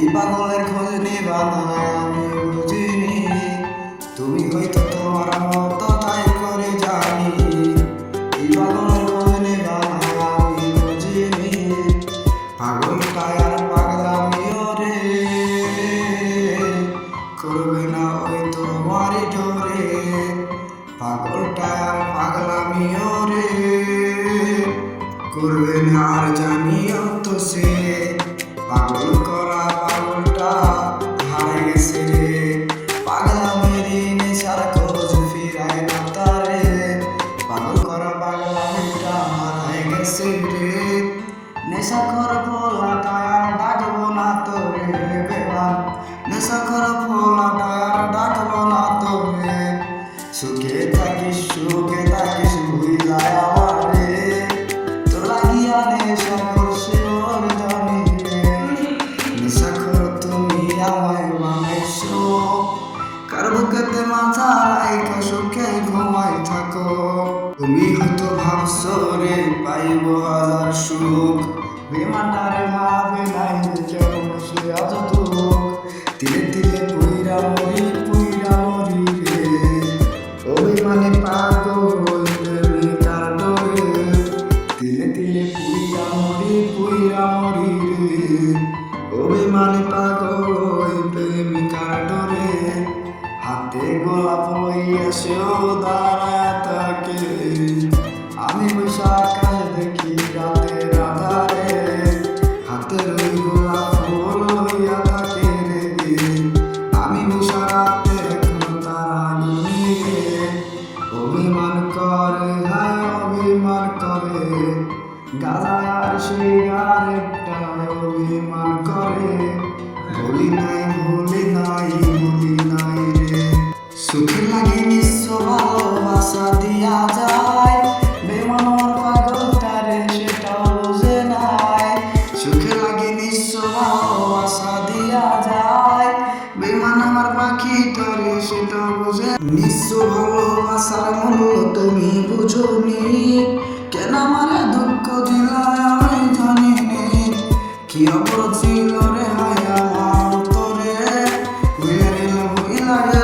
এই পাগলের খোঁজ নিবা না আমি বুঝিনি, তুমি হয়তো তোমার মতো তাই করে জানি। এই পাগলের খোঁজ নিবা না আমি বুঝিনি, পাগলটা আর পাগলামিও রে করবে না ওই তোমারই ডোরে। পাগলটা আর পাগলামিও রে করবে না আর জানিও তো সে। পাগল করা পাগলটা হারাই গেছে রে, পাগলামেরই নেশার খোঁজ ফিরায় না তারে। পাগল করা পাগলামিটা হারাই গেছে রে, নেশাখোর পোলাটা আর ডাকবো না তোরে বেমান। নেশাখোর পোলাটা আর ডাকবো না তোরে, সুখে থাকিস ভুইলায় আমারে। তোর লাগিয়া নেশা করছে ওর জানি রে, নেশাখোর তুমি আমায় বানাইছো। কার বুকেতে মাথা রাইখা সুখে ঘুমাই থাকো। তুমি হয়তো ভাবছো রে পাইব হাজার সুখ, বেমানটারে ভাবে নাই কেমন সে আজ দুঃখ। তিলে তিলে পুইরা মরি রে, অভিমানে পাগল প্রেমিকার ডোরে। তিলে তিলে পুইরা মরি রে, অভিমানে পাগল প্রেমিকার ডোরে। হাতে গোলাপ লইয়া সেও দাঁড়ায় থাকে, আমি বৈশা আকাশ দেখি রাতের আধারে। হাতের ওই গোলাপ ফুল লইয়া থাকে রে, আমি বৈশা রাতে এখন তারা গুনি রে। অভিমান করে হায় অভিমান করে, গাঁজা আর সিগারেটটা অভিমান করে। ভুলি নাই রে, সুখে লাগে নিঃস্ব ভালোবাসা দিয়া যায়, বেমান আমার পাগলটারে সেটাও বোঝে নাই। সুখে লাগে নিঃস্ব ভালোবাসা দিয়া যায়, বেমান আমার পাখিটারে সেটাও বোঝে। নিঃস্ব ভালোবাসার মূল্য তুমি বুঝোনি, কেন আমারে দুঃখ দিলায় আমি জানিনি। কি অপরাধ ছিল রে হায় আমার অন্তরে, ভুইলা গেলাম